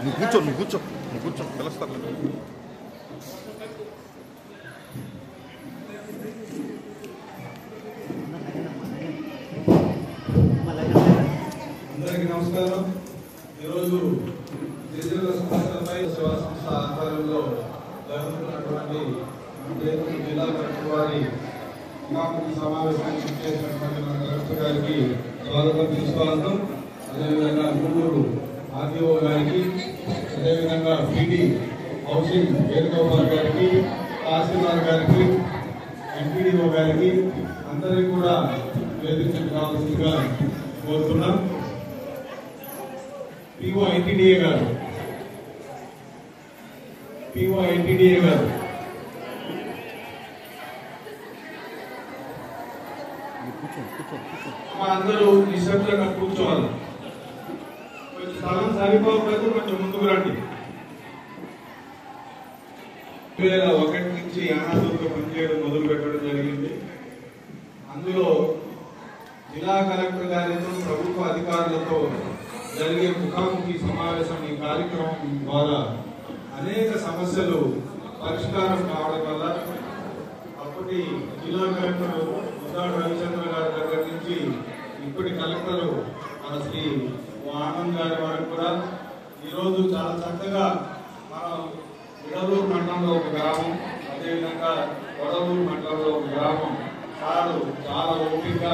నువ్వు కూర్చో పిలుస్తాను. అందరికీ నమస్కారం. ఈరోజు గిరిజనుల సమస్యలపై సేవా సంస్థ ఆధ్వర్యంలో జరుగుతున్నటువంటి జిల్లా కలెక్టర్ వారి సమావేశానికి చేసినటువంటి మన కలెక్టర్ గారికి స్వాగతం సుస్వాగతం. అదేవిధంగా గుంటూరు ఆర్టీఓ గారికి, అదేవిధంగా పీటీ హౌసింగ్ వేణుగోపాల్ గారికి, తహసీల్దార్ గారికి, ఎంపీడీఓ గారికి అందరికీ కూడా వేదికకు రావాల్సిందిగా కోరుతున్నాం. పిఓ ఐటీడీఏ గారు అందరూ నిశ్శబ్దంగా కూర్చోవాలి. కొంచెం స్థలం సరిపోకపోతే కొంచెం ముందుకు రండి. 2001 నుంచి అనాథులతో పనిచేయడం మొదలు పెట్టడం జరిగింది. అందులో జిల్లా కలెక్టర్ గారితో ప్రభుత్వ అధికారులతో జరిగే ముఖాముఖి సమావేశం ఈ కార్యక్రమం ద్వారా అనేక సమస్యలు పరిష్కారం కావడం వల్ల అప్పటి జిల్లా కలెక్టర్ ముద్దాడు రవిచంద్ర గారి దగ్గర నుంచి ఇప్పటి కలెక్టర్ మన శ్రీ ఆనంద్ గారి వరకు కూడా ఈరోజు చాలా చక్కగా మనం విడలూరు మండలంలో ఒక గ్రామం, అదేవిధంగా వడలూరు మండలంలో ఒక గ్రామం చాలా ఓపికగా,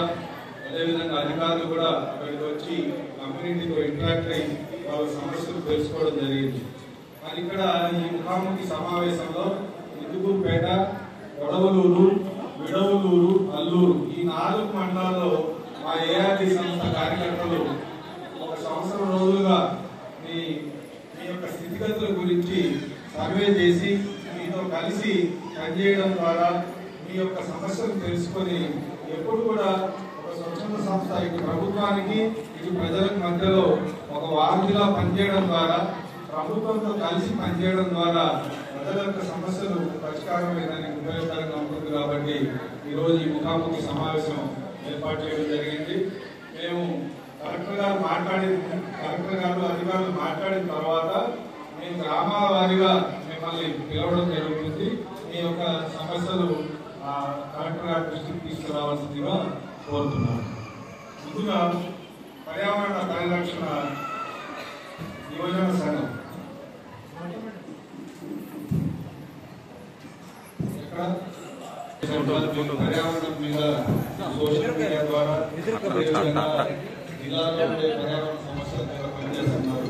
అదేవిధంగా అధికారులు కూడా అక్కడికి వచ్చి కమ్యూనిటీతో ఇంటరాక్ట్ అయ్యి వాళ్ళ సమస్యలు తెలుసుకోవడం జరిగింది. మరి ఇక్కడ ఈ ముఖాముఖి సమావేశంలో ఇందుకూరుపేట, వడవలూరు, విడవలూరు, అల్లూరు ఈ 4 మండలాల్లో మా ఏఆర్టీ సంస్థ కార్యకర్తలు 1 సంవత్సరం రోజులుగా మీ యొక్క స్థితిగతుల గురించి సర్వే చేసి మీతో కలిసి పనిచేయడం ద్వారా మీ యొక్క సమస్యలు తెలుసుకొని ఎప్పుడు కూడా ఒక స్వచ్ఛంద సంస్థ ఇటు ప్రభుత్వానికి ఇటు ప్రజలకు మధ్యలో ఒక వారధిలా పనిచేయడం ద్వారా, ప్రభుత్వంతో కలిసి పనిచేయడం ద్వారా ప్రజల యొక్క సమస్యలు పరిష్కారం అయ్యడానికి ఉపయోగకరంగా ఉంటుంది. కాబట్టి ఈరోజు ఈ ముఖాముఖి సమావేశం ఏర్పాటు చేయడం జరిగింది. మేము కలెక్టర్ గారు అధికారులు మాట్లాడిన తర్వాత మేము గ్రామాల వారీగా మిమ్మల్ని పిలవడం జరుగుతుంది. మీ యొక్క సమస్యలు కలెక్టర్ గారి దృష్టికి తీసుకురావాల్సిందిగా కోరుతున్నాను. ముందుగా పర్యావరణ పరిరక్షణ యువజన సంఘం పర్యావరణం మీద సోషల్ మీడియా ద్వారా జిల్లాలో ఉండే పర్యావరణ సమస్యల మీద పనిచేస్తున్నారు.